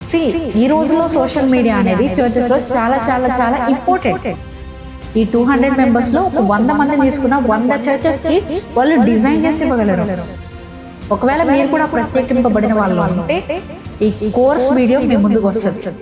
ఈ రోజుల్లో social media అనేది చర్చెస్లో చాలా చాలా చాలా ఇంపార్టెంట్. ఈ 200 మెంబర్స్లో ఒక 100 మందిని తీసుకున్న 100 చర్చెస్కి వాళ్ళు డిజైన్ చేసి ఇవ్వగలరు. ఒకవేళ మీరు కూడా ప్రత్యేకింపబడిన వాళ్ళు ఉంటే ఈ కోర్స్ వీడియో మీ ముందుకు వస్తుంది.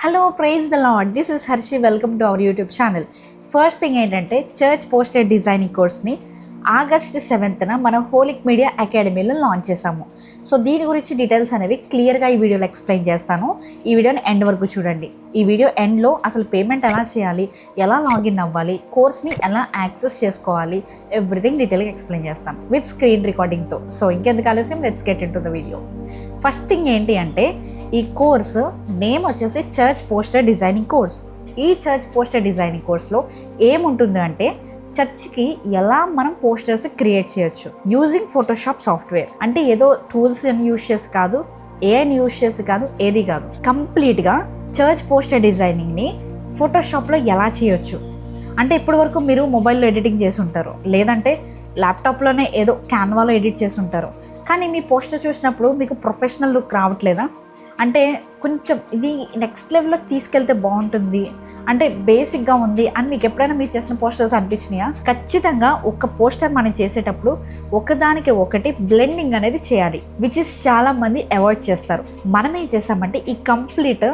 Hello, praise the lord. This is Harshi. Welcome to our YouTube channel. First thing ఏంటంటే, చర్చ్ పోస్టర్ డిజైనింగ్ కోర్స్ని ఆగస్ట్ 7th మనం హోలిక్ మీడియా అకాడమీలో లాంచ్ చేసాము. సో దీని గురించి డీటెయిల్స్ అనేవి క్లియర్గా ఈ వీడియోలో ఎక్స్ప్లెయిన్ చేస్తాను. ఈ వీడియోని ఎండ్ వరకు చూడండి. ఈ వీడియో ఎండ్లో అసలు పేమెంట్ ఎలా చేయాలి, ఎలా లాగిన్ అవ్వాలి, కోర్స్ని ఎలా యాక్సెస్ చేసుకోవాలి, ఎవ్రీథింగ్ డీటెయిల్గా ఎక్స్ప్లెయిన్ చేస్తాను విత్ స్క్రీన్ రికార్డింగ్తో. సో ఇంకెందుకు ఆలస్యం, let's get in to the video. First thing ఏంటి అంటే, ఈ కోర్సు నేమ్ వచ్చేసి చర్చ్ పోస్టర్ డిజైనింగ్ కోర్స్. ఈ చర్చ్ పోస్టర్ డిజైనింగ్ కోర్స్లో ఏముంటుంది అంటే, చర్చ్కి ఎలా మనం పోస్టర్స్ క్రియేట్ చేయొచ్చు యూజింగ్ ఫోటోషాప్ సాఫ్ట్వేర్. అంటే ఏదో టూల్స్ యూజ్ చేసి కాదు, ఏఐని యూజ్ చేసి కాదు, ఏది కాదు, కంప్లీట్గా చర్చ్ పోస్టర్ డిజైనింగ్ని ఫోటోషాప్లో ఎలా చేయొచ్చు. అంటే ఇప్పటి వరకు మీరు మొబైల్లో ఎడిటింగ్ చేసి ఉంటారు, లేదంటే ల్యాప్టాప్లోనే ఏదో క్యాన్వాలో ఎడిట్ చేసి ఉంటారు. కానీ మీ పోస్టర్ చూసినప్పుడు మీకు ప్రొఫెషనల్ లుక్ రావట్లేదా? అంటే కొంచెం ఇది నెక్స్ట్ లెవెల్లో తీసుకెళ్తే బాగుంటుంది, అంటే బేసిక్గా ఉంది అని మీకు ఎప్పుడైనా మీరు చేసిన పోస్టర్స్ అనిపించినాయా? ఖచ్చితంగా ఒక పోస్టర్ మనం చేసేటప్పుడు ఒకదానికి ఒకటి బ్లెండింగ్ అనేది చేయాలి, విచ్ ఇస్ చాలా మంది అవాయిడ్ చేస్తారు. మనం ఏం చేస్తామంటే, ఈ కంప్లీట్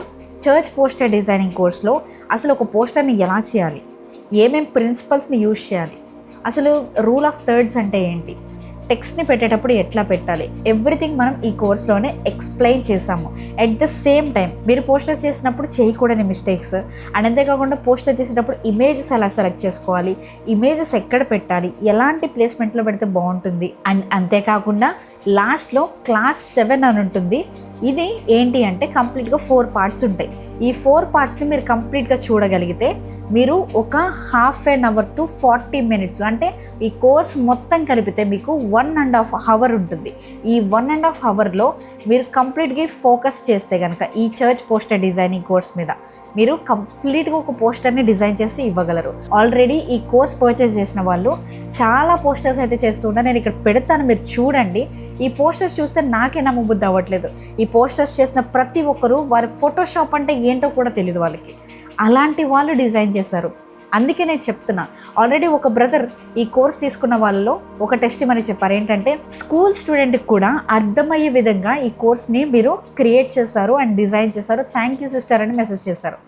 చర్చ్ పోస్టర్ డిజైనింగ్ కోర్స్లో అసలు ఒక పోస్టర్ని ఎలా చేయాలి, ఏమేం ప్రిన్సిపల్స్ని యూజ్ చేయాలి, అసలు రూల్ ఆఫ్ థర్డ్స్ అంటే ఏంటి, టెక్స్ట్ని పెట్టేటప్పుడు ఎట్లా పెట్టాలి, ఎవ్రీథింగ్ మనం ఈ కోర్స్లోనే ఎక్స్ప్లెయిన్ చేసాము. ఎట్ ద సేమ్ టైం మీరు పోస్టర్ చేసినప్పుడు చేయకూడని మిస్టేక్స్, అండ్ అంతేకాకుండా పోస్టర్ చేసేటప్పుడు ఇమేజెస్ ఎలా సెలెక్ట్ చేసుకోవాలి, ఇమేజెస్ ఎక్కడ పెట్టాలి, ఎలాంటి ప్లేస్మెంట్లో పెడితే బాగుంటుంది, అండ్ అంతేకాకుండా లాస్ట్లో క్లాస్ 7 అని ఉంటుంది. ఇది ఏంటి అంటే, కంప్లీట్గా 4 పార్ట్స్ ఉంటాయి. ఈ 4 పార్ట్స్ని మీరు కంప్లీట్గా చూడగలిగితే మీరు ఒక ½ hour to 40 minutes, అంటే ఈ కోర్స్ మొత్తం కలిపితే మీకు 1.5 hours ఉంటుంది. ఈ 1.5 hours మీరు కంప్లీట్గా ఫోకస్ చేస్తే కనుక ఈ చర్చ్ పోస్టర్ డిజైనింగ్ కోర్స్ మీద మీరు కంప్లీట్గా ఒక పోస్టర్ని డిజైన్ చేసి ఇవ్వగలరు. ఆల్రెడీ ఈ కోర్స్ పర్చేస్ చేసిన వాళ్ళు చాలా పోస్టర్స్ అయితే చేస్తుంటారు. నేను ఇక్కడ పెడతాను, మీరు చూడండి. ఈ పోస్టర్స్ చూస్తే నాకే నమ్మబుద్ధి అవ్వట్లేదు. ఈ పోస్టర్స్ చేసిన ప్రతి ఒక్కరు వారి ఫోటోషాప్ అంటే ఏంటో కూడా తెలియదు వాళ్ళకి. అలాంటి వాళ్ళు డిజైన్ చేశారు. అందుకే నేను చెప్తున్నా, ఆల్రెడీ ఒక బ్రదర్ ఈ కోర్స్ తీసుకున్న వాళ్ళలో ఒక టెస్టిమనీ చెప్పారు. ఏంటంటే, స్కూల్ స్టూడెంట్కి కూడా అర్థమయ్యే విధంగా ఈ కోర్స్ని మీరు క్రియేట్ చేశారు అండ్ డిజైన్ చేశారు, థ్యాంక్ యూ సిస్టర్ అని మెసేజ్ చేశారు.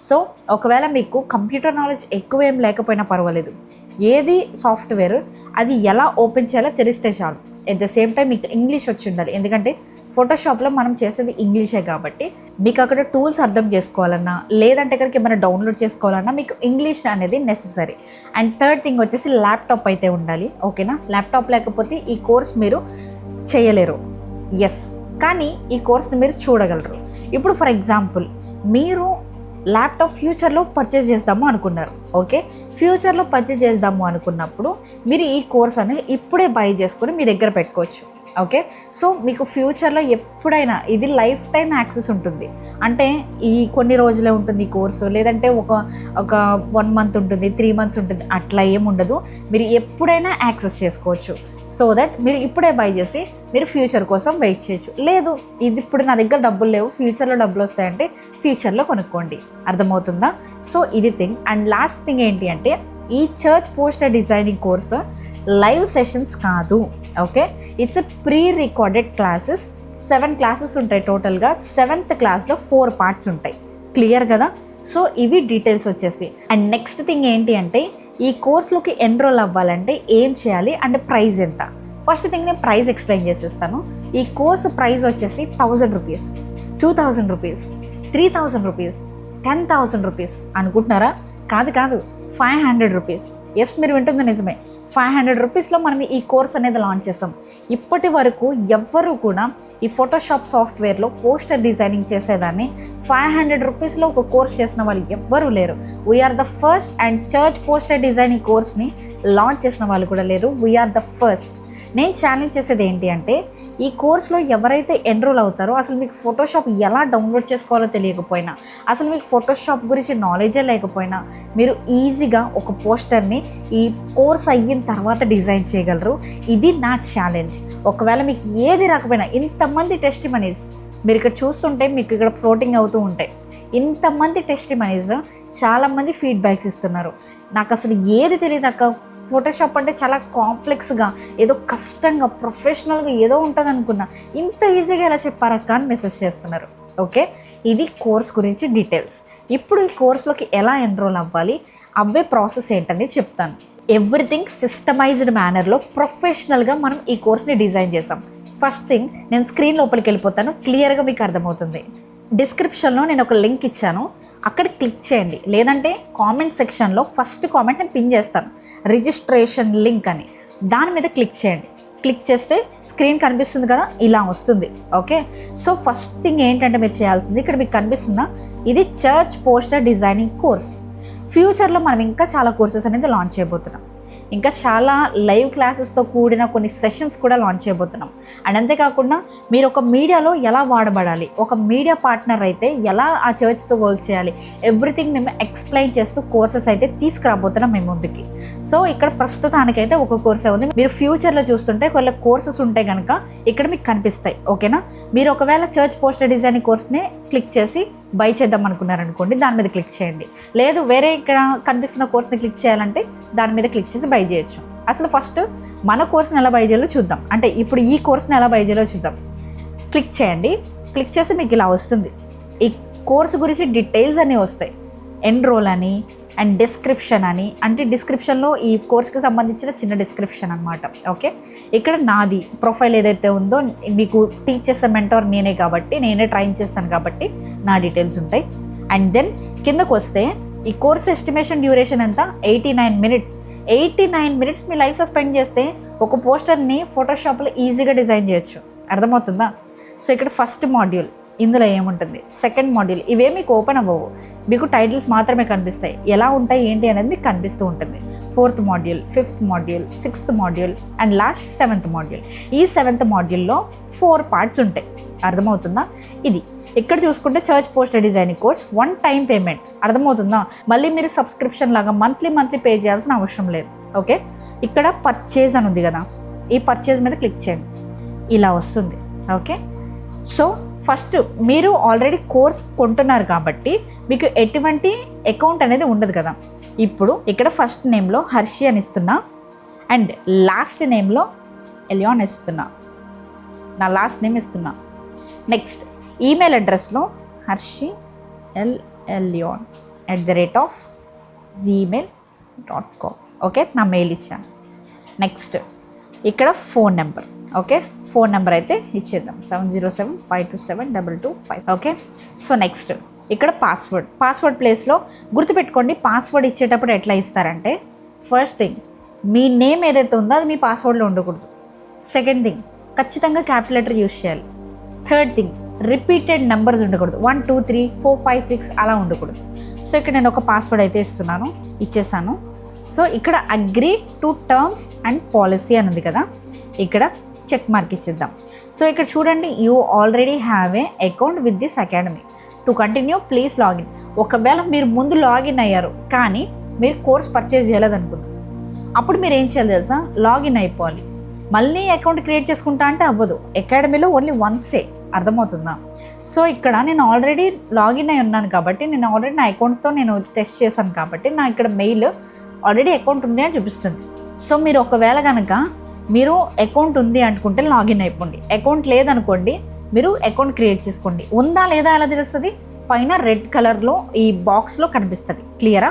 సో ఒకవేళ మీకు కంప్యూటర్ నాలెడ్జ్ ఎక్కువ ఏం లేకపోయినా పర్వాలేదు, ఏది సాఫ్ట్వేర్ అది ఎలా ఓపెన్ చేయాలో తెలిస్తే చాలు. ఎట్ ద సేమ్ టైం మీకు ఇంగ్లీష్ వచ్చి ఉండాలి, ఎందుకంటే ఫోటోషాప్లో మనం చేసేది ఇంగ్లీషే కాబట్టి మీకు అక్కడ టూల్స్ అర్థం చేసుకోవాలన్నా, లేదంటే కనుక ఏమైనా డౌన్లోడ్ చేసుకోవాలన్నా మీకు ఇంగ్లీష్ అనేది నెససరీ. అండ్ థర్డ్ థింగ్ వచ్చేసి ల్యాప్టాప్ అయితే ఉండాలి. ఓకేనా? ల్యాప్టాప్ లేకపోతే ఈ కోర్స్ మీరు చేయలేరు. ఎస్, కానీ ఈ కోర్స్ని మీరు చూడగలరు. ఇప్పుడు ఫర్ ఎగ్జాంపుల్, మీరు ల్యాప్టాప్ ఫ్యూచర్లో పర్చేస్ చేద్దాము అనుకున్నారు. ఓకే, ఫ్యూచర్లో పర్చేస్ చేద్దాము అనుకున్నప్పుడు మీరు ఈ కోర్స్ అనేది ఇప్పుడే బై చేసుకొని మీ దగ్గర పెట్టుకోవచ్చు. ఓకే, సో మీకు ఫ్యూచర్లో ఎప్పుడైనా ఇది లైఫ్ టైం యాక్సెస్ ఉంటుంది. అంటే ఈ కొన్ని రోజులే ఉంటుంది ఈ కోర్సు, లేదంటే ఒక 1 month ఉంటుంది, 3 months ఉంటుంది, అట్లా ఏముండదు. మీరు ఎప్పుడైనా యాక్సెస్ చేసుకోవచ్చు. సో దట్ మీరు ఇప్పుడే బై చేసి మీరు ఫ్యూచర్ కోసం వెయిట్ చేయొచ్చు. లేదు, ఇది ఇప్పుడు నా దగ్గర డబ్బులు లేవు, ఫ్యూచర్లో డబ్బులు వస్తాయంటే ఫ్యూచర్లో కొనుక్కోండి. అర్థమవుతుందా? సో ఇది థింగ్. అండ్ లాస్ట్ థింగ్ ఏంటి అంటే, ఈ church poster designing course live sessions కాదు. Okay, it's a pre recorded classes. 7 classes ఉంటాయి టోటల్గా. 7th classలో 4 parts ఉంటాయి. క్లియర్ కదా? సో ఇవి డీటెయిల్స్ వచ్చేసి. అండ్ నెక్స్ట్ థింగ్ ఏంటి అంటే, ఈ కోర్స్లోకి ఎన్రోల్ అవ్వాలంటే ఏం చేయాలి అంటే ప్రైస్ ఎంత. ఫస్ట్ థింగ్ నేను ప్రైస్ ఎక్స్ప్లెయిన్ చేసేస్తాను. ఈ కోర్సు ప్రైస్ వచ్చేసి 1000 rupees, 2000 rupees, 3000 rupees, 10,000 rupees అనుకుంటున్నారా? కాదు, 500 rupees. ఎస్, మీరు వింటుంది నిజమే. 500 రూపీస్లో మనం ఈ కోర్స్ అనేది లాంచ్ చేసాం. ఇప్పటి వరకు ఎవ్వరూ కూడా ఈ ఫోటోషాప్ సాఫ్ట్వేర్లో పోస్టర్ డిజైనింగ్ చేసేదాన్ని 500 రూపీస్లో ఒక కోర్స్ చేసిన వాళ్ళు ఎవ్వరూ లేరు. We're the first. And church poster designing కోర్స్ని లాంచ్ చేసిన వాళ్ళు కూడా లేరు. We're the first. నేను ఛాలెంజ్ చేసేది ఏంటి అంటే, ఈ కోర్స్లో ఎవరైతే ఎన్రోల్ అవుతారో, అసలు మీకు ఫోటోషాప్ ఎలా డౌన్లోడ్ చేసుకోవాలో తెలియకపోయినా, అసలు మీకు ఫోటోషాప్ గురించి నాలెడ్జే లేకపోయినా, మీరు ఈజీగా ఒక పోస్టర్ని ఈ కోర్స్ అయిన తర్వాత డిజైన్ చేయగలరు. ఇది నా ఛాలెంజ్. ఒకవేళ మీకు ఏది రాకపోయినా, ఇంతమంది టెస్టిమనీస్ మీరు ఇక్కడ చూస్తుంటే మీకు ఇక్కడ ఫ్లోటింగ్ అవుతూ ఉంటాయి. ఇంతమంది టెస్టిమనీస్, చాలామంది ఫీడ్బ్యాక్స్ ఇస్తున్నారు. నాకు అసలు ఏది తెలియదు అక్క, ఫోటోషాప్ అంటే చాలా కాంప్లెక్స్గా, ఏదో కష్టంగా, ప్రొఫెషనల్గా ఏదో ఉంటుంది అనుకున్నా, ఇంత ఈజీగా ఎలా చెప్పారక్క అని మెసేజ్ చేస్తున్నారు. ఓకే, ఇది కోర్స్ గురించి డీటెయిల్స్. ఇప్పుడు ఈ కోర్స్లోకి ఎలా ఎన్రోల్ అవ్వాలి, అవే ప్రాసెస్ ఏంటనేది చెప్తాను. ఎవ్రీథింగ్ సిస్టమైజ్డ్ మేనర్లో ప్రొఫెషనల్గా మనం ఈ కోర్స్ని డిజైన్ చేసాం. ఫస్ట్ థింగ్, నేను స్క్రీన్ లోపలికి వెళ్ళిపోతాను, క్లియర్గా మీకు అర్థమవుతుంది. డిస్క్రిప్షన్లో నేను ఒక లింక్ ఇచ్చాను, అక్కడ క్లిక్ చేయండి. లేదంటే కామెంట్ సెక్షన్లో ఫస్ట్ కామెంట్ నేను పిన్ చేస్తాను, రిజిస్ట్రేషన్ లింక్ అని. దాని మీద క్లిక్ చేయండి. క్లిక్ చేస్తే స్క్రీన్ కనిపిస్తుంది కదా, ఇలా వస్తుంది. ఓకే, సో ఫస్ట్ థింగ్ ఏంటంటే మీరు చేయాల్సింది, ఇక్కడ మీకు కనిపిస్తుందా, ఇది చర్చ్ పోస్టర్ డిజైనింగ్ కోర్స్. ఫ్యూచర్లో మనం ఇంకా చాలా కోర్సెస్ అనేది లాంచ్ చేయబోతున్నాం. ఇంకా చాలా లైవ్ క్లాసెస్తో కూడిన కొన్ని సెషన్స్ కూడా లాంచ్ చేయబోతున్నాం. అండ్ అంతేకాకుండా మీరు ఒక మీడియాలో ఎలా వాడబడాలి, ఒక మీడియా పార్ట్నర్ అయితే ఎలా ఆ చర్చ్తో వర్క్ చేయాలి, ఎవ్రీథింగ్ మేము ఎక్స్ప్లెయిన్ చేస్తూ కోర్సెస్ అయితే తీసుకురాబోతున్నాం మేము ముందుకి. సో ఇక్కడ ప్రస్తుతానికైతే ఒక కోర్సే ఉంది. మీరు ఫ్యూచర్లో చూస్తుంటే కొన్ని కోర్సెస్ ఉంటే కనుక ఇక్కడ మీకు కనిపిస్తాయి. ఓకేనా, మీరు ఒకవేళ చర్చ్ పోస్టర్ డిజైనింగ్ కోర్స్ని క్లిక్ చేసి బై చేద్దాం అనుకున్నారనుకోండి, దాని మీద క్లిక్ చేయండి. లేదు వేరే ఇక్కడ కనిపిస్తున్న కోర్స్ని క్లిక్ చేయాలంటే దాని మీద క్లిక్ చేసి బై చేయొచ్చు. అసలు ఫస్ట్ మన కోర్స్ని ఎలా బై చేయాలో చూద్దాం. అంటే ఇప్పుడు ఈ కోర్స్ని ఎలా బై చేయాలో చూద్దాం. క్లిక్ చేయండి. క్లిక్ చేసి మీకు ఇలా వస్తుంది. ఈ కోర్సు గురించి డీటెయిల్స్ అన్నీ వస్తాయి. ఎన్రోల్ అని అండ్ డిస్క్రిప్షన్ అని, అంటే డిస్క్రిప్షన్లో ఈ కోర్స్కి సంబంధించిన చిన్న డిస్క్రిప్షన్ అనమాట. ఓకే, ఇక్కడ నాది ప్రొఫైల్ ఏదైతే ఉందో, మీకు టీచ్ చేసే మెంటర్ నేనే కాబట్టి, నేనే ట్రైన్ చేస్తాను కాబట్టి నా డీటెయిల్స్ ఉంటాయి. అండ్ దెన్ కిందకు వస్తే ఈ కోర్స్ ఎస్టిమేషన్ డ్యూరేషన్ ఎంత, 89 మినిట్స్. 89 మినిట్స్ మీ లైఫ్లో స్పెండ్ చేస్తే ఒక పోస్టర్ని ఫోటోషాప్లో ఈజీగా డిజైన్ చేయొచ్చు. అర్థమవుతుందా? సో ఇక్కడ ఫస్ట్ మాడ్యూల్, ఇందులో ఏముంటుంది, సెకండ్ మాడ్యూల్, ఇవే మీకు ఓపెన్ అవ్వవు, మీకు టైటిల్స్ మాత్రమే కనిపిస్తాయి. ఎలా ఉంటాయి ఏంటి అనేది మీకు కనిపిస్తూ ఉంటుంది. 4th module, 5th module, 6th module and last 7th module. ఈ 7th మాడ్యూల్లో 4 పార్ట్స్ ఉంటాయి. అర్థమవుతుందా? ఇది ఇక్కడ చూసుకుంటే church poster designing course 1 time payment. అర్థమవుతుందా? మళ్ళీ మీరు సబ్స్క్రిప్షన్ లాగా మంత్లీ పే చేయాల్సిన అవసరం లేదు. ఓకే, ఇక్కడ పర్చేజ్ అని ఉంది కదా, ఈ పర్చేజ్ మీద క్లిక్ చేయండి, ఇలా వస్తుంది. ఓకే, సో ఫస్ట్ మీరు ఆల్రెడీ కోర్స్ కొంటున్నారు కాబట్టి మీకు ఎటువంటి అకౌంట్ అనేది ఉండదు కదా. ఇప్పుడు ఇక్కడ ఫస్ట్ నేమ్లో హర్షి అని ఇస్తున్నా అండ్ లాస్ట్ నేమ్లో ఎలియాన్ ఇస్తున్నా, నా లాస్ట్ నేమ్ ఇస్తున్నా. నెక్స్ట్ ఈమెయిల్ అడ్రస్లో హర్షి @gmail.com. ఓకే, నా మెయిల్ ఇచ్చాను. నెక్స్ట్ ఇక్కడ phone number. Okay, phone number అయితే ఇచ్చేద్దాం, 7075272225. ఓకే, సో నెక్స్ట్ ఇక్కడ పాస్వర్డ్ ప్లేస్లో గుర్తుపెట్టుకోండి. పాస్వర్డ్ ఇచ్చేటప్పుడు ఎట్లా ఇస్తారంటే, ఫస్ట్ థింగ్ మీ నేమ్ ఏదైతే ఉందో అది మీ పాస్వర్డ్లో ఉండకూడదు. సెకండ్ థింగ్ ఖచ్చితంగా క్యాపిటల్ లెటర్ యూజ్ చేయాలి. థర్డ్ థింగ్ రిపీటెడ్ నెంబర్స్ ఉండకూడదు, 1 2 3 4 5 6 అలా ఉండకూడదు. సో ఇక్కడ నేను ఒక పాస్వర్డ్ అయితే ఇచ్చేసాను. సో ఇక్కడ agree to terms and policy అని ఉంది కదా, ఇక్కడ చెక్ మార్క్ ఇచ్చేద్దాం. సో ఇక్కడ చూడండి, you already have a account with this academy, to continue please login. ఒకవేళ మీరు ముందు లాగిన్ అయ్యారు కానీ మీరు కోర్స్ పర్చేజ్ చేయలేదనుకుందాం, అప్పుడు మీరు ఏం చేయాలి తెలుసా, లాగిన్ అయిపోవాలి. మళ్ళీ అకౌంట్ క్రియేట్ చేసుకుంటా అంటే అవ్వదు, అకాడమీలో ఓన్లీ వన్సే. అర్థమవుతుందా? సో ఇక్కడ నేను ఆల్రెడీ లాగిన్ అయి ఉన్నాను కాబట్టి, నేను ఆల్రెడీ నా అకౌంట్తో నేను టెస్ట్ చేశాను కాబట్టి నా ఇక్కడ మెయిల్ ఆల్రెడీ అకౌంట్ ఉంది అని చూపిస్తుంది. సో మీరు ఒకవేళ కనుక మీరు అకౌంట్ ఉంది అనుకుంటే లాగిన్ అయిపోండి, అకౌంట్ లేదనుకోండి మీరు అకౌంట్ క్రియేట్ చేసుకోండి. ఉందా లేదా ఎలా తెలుస్తుంది, పైన రెడ్ కలర్లో ఈ బాక్స్లో కనిపిస్తుంది. క్లియరా?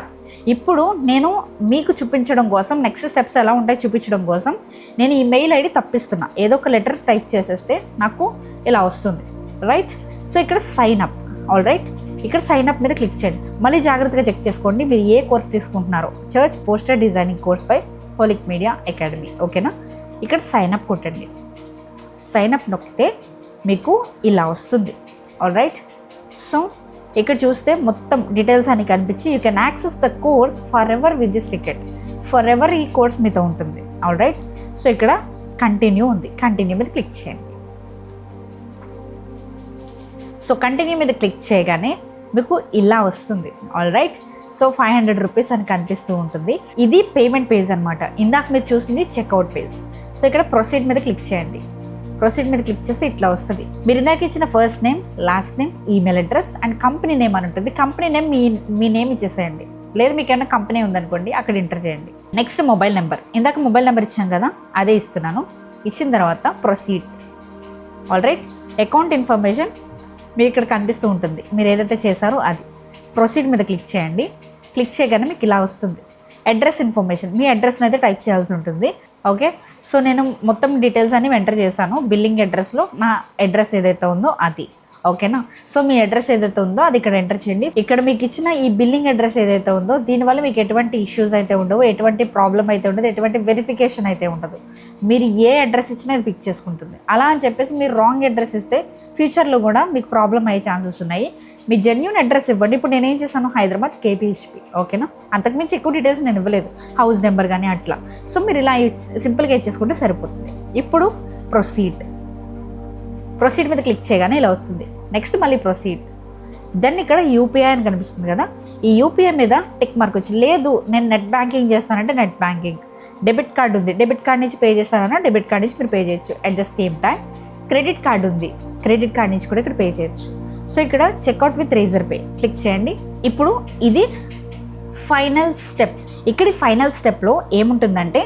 ఇప్పుడు నేను మీకు చూపించడం కోసం, నెక్స్ట్ స్టెప్స్ ఎలా ఉంటాయి చూపించడం కోసం నేను ఈ మెయిల్ ఐడి తప్పిస్తున్నా. ఏదో ఒక లెటర్ టైప్ చేసేస్తే నాకు ఇలా వస్తుంది, రైట్? సో ఇక్కడ సైన్ అప్. ఆల్ రైట్, ఇక్కడ సైన్ అప్ మీద క్లిక్ చేయండి. మళ్ళీ జాగ్రత్తగా చెక్ చేసుకోండి మీరు ఏ కోర్స్ తీసుకుంటున్నారో. Church poster designing course by Holic media academy. ఓకేనా, ఇక్కడ సైన్ అప్ కొట్టండి. సైన్ అప్ నొక్కితే మీకు ఇలా వస్తుంది. ఆల్ రైట్, సో ఇక్కడ చూస్తే మొత్తం డీటెయిల్స్ అని కనిపించి you can access the course for ever with this ticket. For ever ఈ కోర్స్ మీతో ఉంటుంది. ఆల్ రైట్, సో ఇక్కడ కంటిన్యూ ఉంది, కంటిన్యూ మీద క్లిక్ చేయండి. సో కంటిన్యూ మీద క్లిక్ చేయగానే మీకు ఇలా వస్తుంది. ఆల్ రైట్, సో 500 రూపీస్ అని కనిపిస్తూ ఉంటుంది. ఇది పేమెంట్ పేజ్ అనమాట. ఇందాక మీరు చూసింది చెక్అవుట్ పేజ్. సో ఇక్కడ ప్రొసీడ్ మీద క్లిక్ చేయండి. ప్రొసీడ్ మీద క్లిక్ చేస్తే ఇట్లా వస్తుంది. మీరు ఇందాక ఇచ్చిన first name, last name, email address and company name అని ఉంటుంది. కంపెనీ నేమ్ మీ నేమ్ ఇచ్చేసేయండి. లేదు మీకు ఏమైనా కంపెనీ ఉందనుకోండి అక్కడ ఎంటర్ చేయండి. Next mobile number. ఇందాక మొబైల్ నెంబర్ ఇచ్చాం కదా, అదే ఇస్తున్నాను. ఇచ్చిన తర్వాత proceed. All right, account information మీకు ఇక్కడ కనిపిస్తూ ఉంటుంది. మీరు ఏదైతే చేశారో అది. ప్రొసీడ్ మీద క్లిక్ చేయండి. క్లిక్ చేయగానే మీకు ఇలా వస్తుంది. అడ్రస్ ఇన్ఫర్మేషన్, మీ అడ్రస్ని అయితే టైప్ చేయాల్సి ఉంటుంది. ఓకే, సో నేను మొత్తం డీటెయిల్స్ అన్ని ఎంటర్ చేశాను. బిల్లింగ్ అడ్రస్లో నా అడ్రస్ ఏదైతే ఉందో అది. ఓకేనా, సో మీ అడ్రస్ ఏదైతే ఉందో అది ఇక్కడ ఎంటర్ చేయండి. ఇక్కడ మీకు ఇచ్చిన ఈ బిల్లింగ్ అడ్రస్ ఏదైతే ఉందో దీనివల్ల మీకు ఎటువంటి ఇష్యూస్ అయితే ఉండవు, ఎటువంటి ప్రాబ్లం అయితే ఉండదు, ఎటువంటి వెరిఫికేషన్ అయితే ఉండదు. మీరు ఏ అడ్రస్ ఇచ్చినా అది పిక్ చేసుకుంటుంది. అలా అని చెప్పేసి మీరు రాంగ్ అడ్రస్ ఇస్తే ఫ్యూచర్లో కూడా మీకు ప్రాబ్లం అయ్యే ఛాన్సెస్ ఉన్నాయి. మీ జెన్యూన్ అడ్రస్ ఇవ్వండి. ఇప్పుడు నేనేం చేశాను, హైదరాబాద్ KPHP. ఓకేనా, అంతకుమించి ఎక్కువ డీటెయిల్స్ నేను ఇవ్వలేదు, హౌస్ నెంబర్ కానీ అట్లా. సో మీరు ఇలా సింపుల్గా ఇచ్చేసుకుంటే సరిపోతుంది. ఇప్పుడు ప్రొసీడ్ మీద క్లిక్ చేయగానే ఇలా వస్తుంది. నెక్స్ట్ మళ్ళీ ప్రొసీడ్. దెన్ ఇక్కడ UPI అని కనిపిస్తుంది కదా, ఈ UPI మీద టిక్ మార్క్ వచ్చి, లేదు నేను నెట్ బ్యాంకింగ్ చేస్తానంటే నెట్ బ్యాంకింగ్, డెబిట్ కార్డ్ ఉంది డెబిట్ కార్డ్ నుంచి పే చేస్తానన్నా డెబిట్ కార్డ్ నుంచి మీరు పే చేయొచ్చు. At the same time credit card ఉంది, క్రెడిట్ కార్డ్ నుంచి కూడా ఇక్కడ పే చేయొచ్చు. సో ఇక్కడ checkout with Razorpay click చేయండి. ఇప్పుడు ఇది ఫైనల్ స్టెప్. ఇక్కడ ఫైనల్ స్టెప్లో ఏముంటుందంటే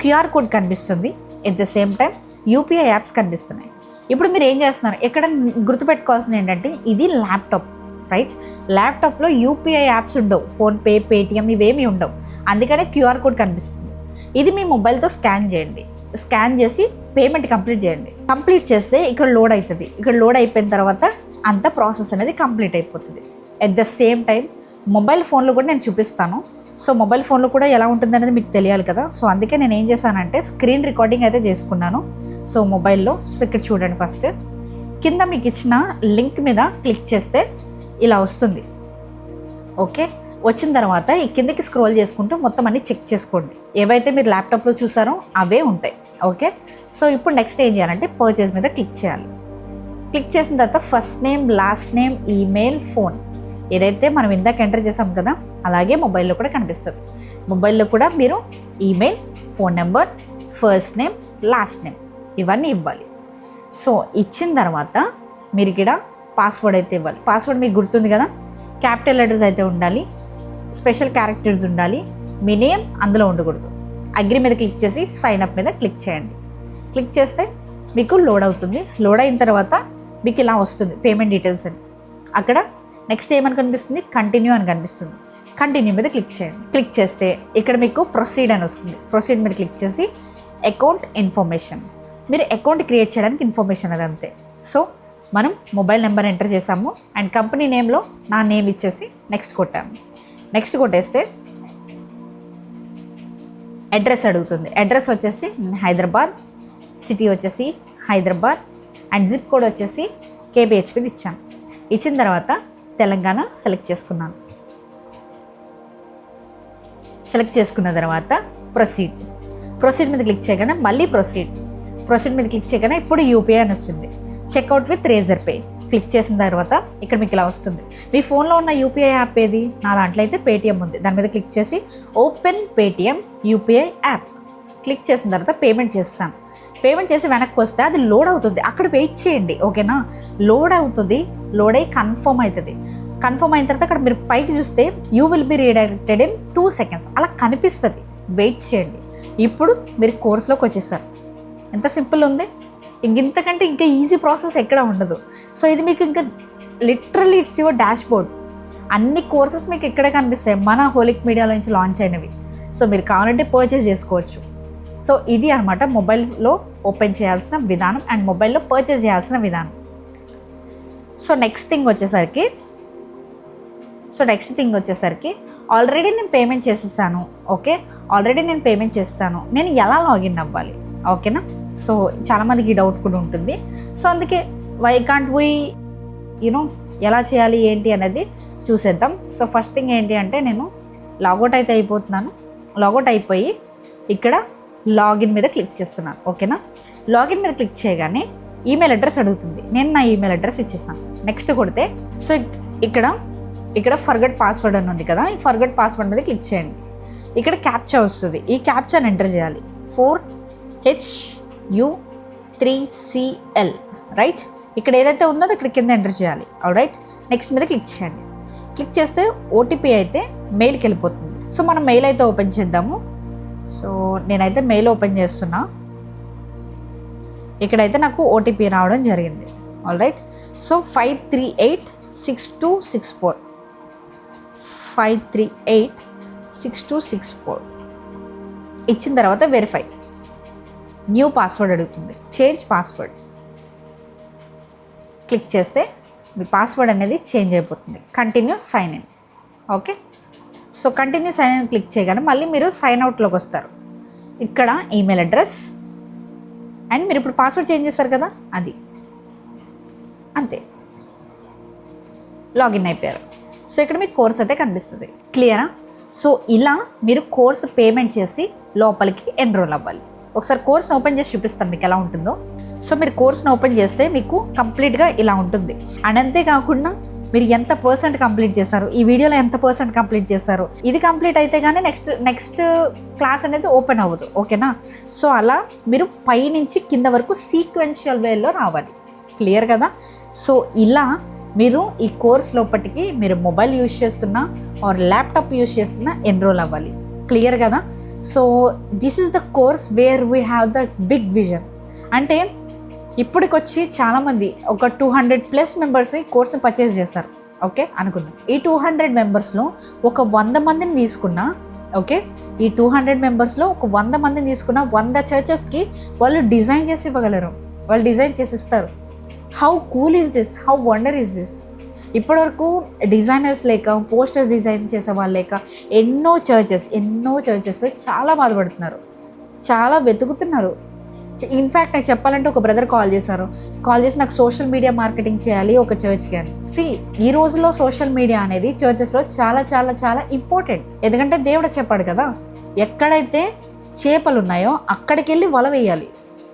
QR కోడ్ కనిపిస్తుంది. At the same time UPI apps కనిపిస్తున్నాయి. ఇప్పుడు మీరు ఏం చేస్తున్నారు, ఎక్కడ గుర్తుపెట్టుకోవాల్సింది ఏంటంటే ఇది ల్యాప్టాప్. రైట్, ల్యాప్టాప్లో UPI యాప్స్ ఉండవు, ఫోన్పే, పేటిఎం ఇవేమీ ఉండవు. అందుకనే QR కోడ్ కనిపిస్తుంది. ఇది మీ మొబైల్తో స్కాన్ చేయండి. స్కాన్ చేసి పేమెంట్ కంప్లీట్ చేయండి. కంప్లీట్ చేస్తే ఇక్కడ లోడ్ అవుతుంది. ఇక్కడ లోడ్ అయిపోయిన తర్వాత అంత ప్రాసెస్ అనేది కంప్లీట్ అయిపోతుంది. At the same time mobile ఫోన్లో కూడా నేను చూపిస్తాను. సో మొబైల్ ఫోన్లో కూడా ఎలా ఉంటుంది అనేది మీకు తెలియాలి కదా. సో అందుకే నేను ఏం చేశానంటే స్క్రీన్ రికార్డింగ్ అయితే చేసుకున్నాను. సో మొబైల్లో సో ఇక్కడ చూడండి. ఫస్ట్ కింద మీకు ఇచ్చిన లింక్ మీద క్లిక్ చేస్తే ఇలా వస్తుంది. ఓకే, వచ్చిన తర్వాత ఈ కిందకి స్క్రోల్ చేసుకుంటూ మొత్తం అన్ని చెక్ చేసుకోండి. ఏవైతే మీరు ల్యాప్టాప్లో చూసారో అవే ఉంటాయి. ఓకే, సో ఇప్పుడు నెక్స్ట్ ఏం చేయాలంటే పర్చేజ్ మీద క్లిక్ చేయాలి. క్లిక్ చేసిన తర్వాత first name, last name, email, phone ఏదైతే మనం ఇందాక ఎంటర్ చేసాం కదా అలాగే మొబైల్లో కూడా కనిపిస్తుంది. మొబైల్లో కూడా మీరు email, phone number, first name, last name ఇవన్నీ ఇవ్వాలి. సో ఇచ్చిన తర్వాత మీరు ఇక్కడ పాస్వర్డ్ అయితే ఇవ్వాలి. పాస్వర్డ్ మీకు గుర్తుంది కదా, క్యాపిటల్ లెటర్స్ అయితే ఉండాలి, స్పెషల్ క్యారెక్టర్స్ ఉండాలి, మీ నేమ్ అందులో ఉండకూడదు. అగ్రి మీద క్లిక్ చేసి సైన్ అప్ మీద క్లిక్ చేయండి. క్లిక్ చేస్తే మీకు లోడ్ అవుతుంది. లోడ్ అయిన తర్వాత మీకు ఇలా వస్తుంది పేమెంట్ డీటెయిల్స్ అని. అక్కడ నెక్స్ట్ ఏమని కనిపిస్తుంది, కంటిన్యూ అని కనిపిస్తుంది. కంటిన్యూ మీద క్లిక్ చేయండి. క్లిక్ చేస్తే ఇక్కడ మీకు ప్రొసీడ్ అని వస్తుంది. ప్రొసీడ్ మీద క్లిక్ చేసి అకౌంట్ ఇన్ఫర్మేషన్, మీరు అకౌంట్ క్రియేట్ చేయడానికి ఇన్ఫర్మేషన్ అది అంతే. సో మనం మొబైల్ నెంబర్ ఎంటర్ చేసాము అండ్ కంపెనీ నేమ్లో నా నేమ్ ఇచ్చేసి నెక్స్ట్ కొట్టాము. నెక్స్ట్ కొట్టేస్తే అడ్రస్ అడుగుతుంది. అడ్రస్ వచ్చేసి హైదరాబాద్, సిటీ వచ్చేసి హైదరాబాద్ అండ్ జిప్ కోడ్ వచ్చేసి KPHPది ఇచ్చాను. ఇచ్చిన తర్వాత తెలంగాణ సెలెక్ట్ చేసుకున్నాను. సెలెక్ట్ చేసుకున్న తర్వాత ప్రొసీడ్ మీద క్లిక్ చేయగానే మళ్ళీ ప్రొసీడ్ మీద క్లిక్ చేయగానే ఇప్పుడు UPI అని వస్తుంది. Checkout with Razorpay click చేసిన తర్వాత ఇక్కడ మీకు ఇలా వస్తుంది. మీ ఫోన్లో ఉన్న UPI యాప్ ఏది, నా దాంట్లో అయితే పేటిఎం ఉంది. దాని మీద క్లిక్ చేసి open Paytm UPI app click చేసిన తర్వాత పేమెంట్ చేస్తాను. పేమెంట్ చేసి వెనక్కి వస్తే అది లోడ్ అవుతుంది. అక్కడ వెయిట్ చేయండి. ఓకేనా, లోడ్ అవుతుంది. లోడ్ అయ్యి కన్ఫర్మ్ అవుతుంది. కన్ఫర్మ్ అయిన తర్వాత అక్కడ మీరు పైకి చూస్తే you will be redirected in 2 seconds అలా కనిపిస్తుంది. వెయిట్ చేయండి. ఇప్పుడు మీరు కోర్సులోకి వచ్చేసారు. ఎంత సింపుల్ ఉంది. ఇంతకంటే ఇంకా ఈజీ ప్రాసెస్ ఎక్కడ ఉండదు. సో ఇది మీకు ఇంకా literally it's your dash board. అన్ని కోర్సెస్ మీకు ఇక్కడే కనిపిస్తాయి, మన హోలిక్ మీడియాలో నుంచి లాంచ్ అయినవి. సో మీరు కావాలంటే పర్చేస్ చేసుకోవచ్చు. సో ఇది అనమాట మొబైల్లో ఓపెన్ చేయాల్సిన విధానం అండ్ మొబైల్లో పర్చేస్ చేయాల్సిన విధానం. సో నెక్స్ట్ థింగ్ వచ్చేసరికి సో నెక్స్ట్ థింగ్ వచ్చేసరికి ఆల్రెడీ నేను పేమెంట్ చేసేసాను. ఓకే, ఆల్రెడీ నేను పేమెంట్ చేస్తాను, నేను ఎలా లాగిన్ అవ్వాలి? ఓకేనా. సో చాలామందికి డౌట్ కూడా ఉంటుంది. సో అందుకే వై కాంట్ వీ ఎలా చేయాలి ఏంటి అనేది చూసేద్దాం. సో ఫస్ట్ థింగ్ ఏంటి అంటే నేను లాగౌట్ అయితే అయిపోతున్నాను. లాగౌట్ అయిపోయి ఇక్కడ లాగిన్ మీద క్లిక్ చేస్తున్నాను. ఓకేనా. లాగిన్ మీద క్లిక్ చేయగానే ఈమెయిల్ అడ్రస్ అడుగుతుంది. నేను నా ఈమెయిల్ అడ్రస్ ఇచ్చేసాను. నెక్స్ట్ కొడితే సో ఇక్కడ ఫర్గట్ పాస్వర్డ్ అని ఉంది కదా, ఈ ఫర్గట్ పాస్వర్డ్ మీద క్లిక్ చేయండి. ఇక్కడ క్యాప్చా వస్తుంది. ఈ క్యాప్చాని ఎంటర్ చేయాలి. 4HU3CL right. ఇక్కడ ఏదైతే ఉందో ఇక్కడ కింద ఎంటర్ చేయాలి. All right. నెక్స్ట్ మీద క్లిక్ చేయండి. క్లిక్ చేస్తే ఓటీపీ అయితే మెయిల్కి వెళ్ళిపోతుంది. సో మనం మెయిల్ అయితే ఓపెన్ చేద్దాము. సో నేనైతే మెయిల్ ఓపెన్ చేస్తున్నా. ఇక్కడైతే నాకు ఓటీపీ రావడం జరిగింది. All right. సో 5386264 5386264 ఇచ్చిన తర్వాత వెరిఫై. న్యూ పాస్వర్డ్ అడుగుతుంది. చేంజ్ పాస్వర్డ్ క్లిక్ చేస్తే మీ పాస్వర్డ్ అనేది చేంజ్ అయిపోతుంది. Continue sign in. Okay. So continue sign in click చేయగానే మళ్ళీ మీరు సైన్ అవుట్లోకి వస్తారు. ఇక్కడ ఈమెయిల్ అడ్రస్ అండ్ మీరు ఇప్పుడు పాస్వర్డ్ చేంజ్ చేస్తారు కదా, అది అంతే, లాగిన్ అయిపోయారు. సో ఇక్కడ మీకు కోర్స్ అయితే కనిపిస్తుంది. క్లియరా? సో ఇలా మీరు కోర్స్ పేమెంట్ చేసి లోపలికి ఎన్రోల్ అవ్వాలి. ఒకసారి కోర్స్ని ఓపెన్ చేసి చూపిస్తాను మీకు ఎలా ఉంటుందో. సో మీరు కోర్స్ని ఓపెన్ చేస్తే మీకు కంప్లీట్గా ఇలా ఉంటుంది. అండ్ అంతేకాకుండా మీరు ఎంత పర్సెంట్ కంప్లీట్ చేశారు, ఈ వీడియోలో ఎంత పర్సెంట్ కంప్లీట్ చేశారు, ఇది కంప్లీట్ అయితే కానీ నెక్స్ట్ క్లాస్ అనేది ఓపెన్ అవ్వదు. ఓకేనా. సో అలా మీరు పైనుంచి కింద వరకు సీక్వెన్షియల్ వేలో రావాలి. క్లియర్ కదా. సో ఇలా మీరు ఈ కోర్స్ లోపటికి మీరు మొబైల్ యూజ్ చేస్తున్నా ఆర్ ల్యాప్టాప్ యూజ్ చేస్తున్నా ఎన్రోల్ అవ్వాలి. క్లియర్ కదా. So this is the course where we have the big vision. అంటే ఇప్పటికొచ్చి చాలామంది ఒక 200+ మెంబర్స్ ఈ కోర్స్ని పర్చేస్ చేస్తారు. ఓకే అనుకుందాం. ఈ 200 మెంబర్స్లో ఒక 100 మందిని తీసుకున్నా, ఓకే, ఈ 200 మెంబర్స్లో ఒక 100 మందిని తీసుకున్న 100 చర్చెస్కి వాళ్ళు డిజైన్ చేసి ఇవ్వగలరు. వాళ్ళు డిజైన్ చేసి ఇస్తారు. How cool is this, how wonder is this. ఇప్పటివరకు డిజైనర్స్ లేక, పోస్టర్స్ డిజైన్ చేసే వాళ్ళు లేక ఎన్నో చర్చెస్ చాలా బాధపడుతున్నారు, చాలా వెతుకుతున్నారు. ఇన్ఫ్యాక్ట్ నాకు చెప్పాలంటే ఒక బ్రదర్ కాల్ చేసి నాకు సోషల్ మీడియా మార్కెటింగ్ చేయాలి ఒక చర్చ్కి అని. ఈ రోజుల్లో సోషల్ మీడియా అనేది చర్చెస్లో చాలా చాలా చాలా ఇంపార్టెంట్. ఎందుకంటే దేవుడు చెప్పాడు కదా, ఎక్కడైతే చేపలు ఉన్నాయో అక్కడికి వెళ్ళి వల వేయాలి.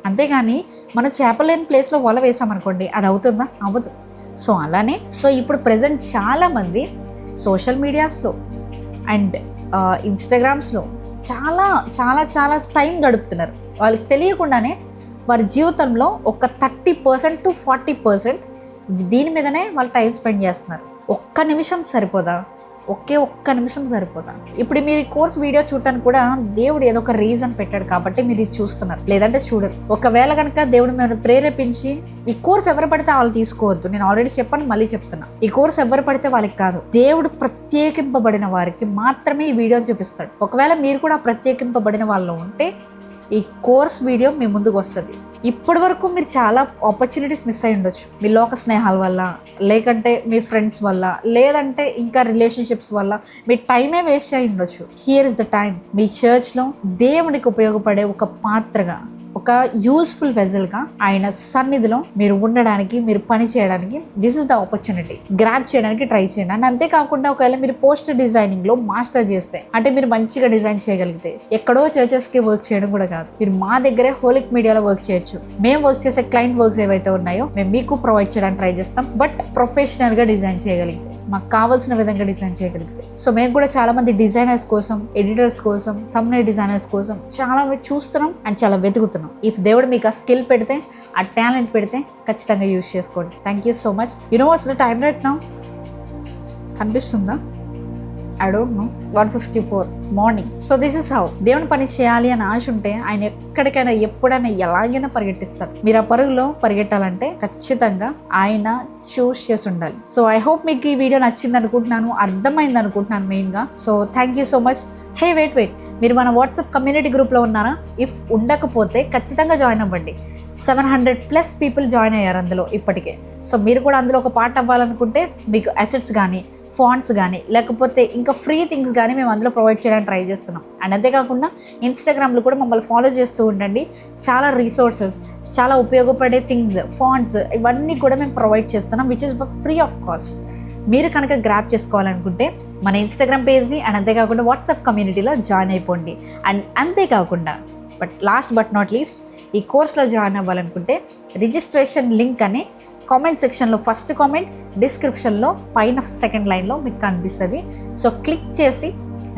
అంతేగాని మనం చేపలేని ప్లేస్లో వల వేసామనుకోండి, అది అవుతుందా? అవ్వదు. సో అలానే ఇప్పుడు ప్రజెంట్ చాలామంది సోషల్ మీడియాస్లో అండ్ ఇన్స్టాగ్రామ్స్లో చాలా చాలా చాలా టైం గడుపుతున్నారు. వాళ్ళకి తెలియకుండానే వారి జీవితంలో ఒక 30% to 40% దీని మీదనే వాళ్ళు టైం స్పెండ్ చేస్తున్నారు. ఒక్క నిమిషం సరిపోదా? ఒక్క నిమిషం సరిపోదా? ఇప్పుడు మీరు ఈ కోర్స్ వీడియో చూడటానికి కూడా దేవుడు ఏదో ఒక రీజన్ పెట్టాడు కాబట్టి మీరు ఇది చూస్తున్నారు, లేదంటే చూడరు. ఒకవేళ కనుక దేవుడు మీరు ప్రేరేపించి ఈ కోర్స్ ఎవరు పడితే వాళ్ళు తీసుకోవద్దు. నేను ఆల్రెడీ చెప్పాను, మళ్ళీ చెప్తున్నా. ఈ కోర్స్ ఎవరు పడితే వాళ్ళకి కాదు, దేవుడు ప్రత్యేకింపబడిన వారికి మాత్రమే ఈ వీడియోని చూపిస్తాడు. ఒకవేళ మీరు కూడా ప్రత్యేకింపబడిన వాళ్ళు ఉంటే ఈ కోర్స్ వీడియో మీ ముందుకు వస్తుంది. ఇప్పటి వరకు మీరు చాలా ఆపర్చునిటీస్ మిస్ అయి ఉండొచ్చు, మీ లోక స్నేహాల వల్ల, లేకంటే మీ ఫ్రెండ్స్ వల్ల, లేదంటే ఇంకా రిలేషన్షిప్స్ వల్ల మీ టైమే వేస్ట్ అయి ఉండొచ్చు. Here is the time. మీ చర్చ్లో దేవునికి ఉపయోగపడే ఒక పాత్రగా, ఒక యూస్ఫుల్ వెజల్గా ఆయన సన్నిధిలో మీరు ఉండడానికి, మీరు పని చేయడానికి this is the opportunity. Grab చేయడానికి ట్రై చేయండి. అండ్ అంతేకాకుండా ఒకవేళ మీరు పోస్టర్ డిజైనింగ్లో మాస్టర్ చేస్తే, అంటే మీరు మంచిగా డిజైన్ చేయగలిగితే, ఎక్కడో చర్చెస్కి వర్క్ చేయడం కూడా కాదు, మీరు మా దగ్గరే హోలిక్ మీడియాలో వర్క్ చేయొచ్చు. మేము వర్క్ చేసే క్లయింట్ వర్క్స్ ఏవైతే ఉన్నాయో మేము మీకు ప్రొవైడ్ చేయడానికి ట్రై చేస్తాం. బట్ ప్రొఫెషనల్గా డిజైన్ చేయగలిగితే, మాకు కావాల్సిన విధంగా డిజైన్ చేయగలిగితే. సో మేము కూడా చాలా మంది డిజైనర్స్ కోసం, ఎడిటర్స్ కోసం, థంబ్నెయిల్ డిజైనర్స్ కోసం చాలా చూస్తున్నాం అండ్ చాలా వెతుకుతున్నాం. ఇఫ్ దేవుడు మీకు ఆ స్కిల్ పెడితే, ఆ టాలెంట్ పెడితే ఖచ్చితంగా యూజ్ చేసుకోండి. Thank you so much. You know what's the time right now? కనిపిస్తుందా? I don't know. 1:54 morning. So this is how. దేవుని పని చేయాలి అని ఆశ ఉంటే ఆయన ఎక్కడికైనా ఎప్పుడైనా ఎలాగైనా పరిగెట్టిస్తాడు. మీరు ఆ పరుగులో పరిగెట్టాలంటే ఖచ్చితంగా ఆయన చూస్ చేసి ఉండాలి. సో ఐ హోప్ మీకు ఈ వీడియో నచ్చింది అనుకుంటున్నాను, అర్థమైంది అనుకుంటున్నాను మెయిన్గా. So thank you so much. Hey wait మీరు మన వాట్సాప్ కమ్యూనిటీ గ్రూప్లో ఉన్నారా? ఇఫ్ ఉండకపోతే ఖచ్చితంగా జాయిన్ అవ్వండి. 700+ పీపుల్ జాయిన్ అయ్యారు అందులో ఇప్పటికే. సో మీరు కూడా అందులో ఒక పార్ట్ అవ్వాలనుకుంటే మీకు అసెట్స్ కానీ, ఫాంట్స్ కానీ లేకపోతే ఇంకా ఫ్రీ థింగ్స్ కానీ మేము అందులో ప్రొవైడ్ చేయడానికి ట్రై చేస్తున్నాం. అండ్ అంతేకాకుండా ఇన్స్టాగ్రామ్లో కూడా మమ్మల్ని ఫాలో చేస్తూ ఉండండి. చాలా రీసోర్సెస్, చాలా ఉపయోగపడే థింగ్స్, ఫాంట్స్ ఇవన్నీ కూడా మేము ప్రొవైడ్ చేస్తున్నాం, which is free of cost. మీరు కనుక గ్రాప్ చేసుకోవాలనుకుంటే మన ఇన్స్టాగ్రామ్ పేజ్ని అండ్ అంతేకాకుండా వాట్సాప్ కమ్యూనిటీలో జాయిన్ అయిపోండి. అండ్ అంతేకాకుండా లాస్ట్ బట్ నాట్ లీస్ట్, ఈ కోర్స్లో జాయిన్ అవ్వాలనుకుంటే రిజిస్ట్రేషన్ లింక్ అని కామెంట్ సెక్షన్లో ఫస్ట్ కామెంట్, డిస్క్రిప్షన్లో పైన సెకండ్ లైన్లో మీకు కనిపిస్తుంది. సో క్లిక్ చేసి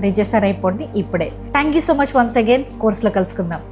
రిజిస్టర్ అయిపోండి ఇప్పుడే. Thank you so much once again. కోర్స్లో కలుసుకుందాం.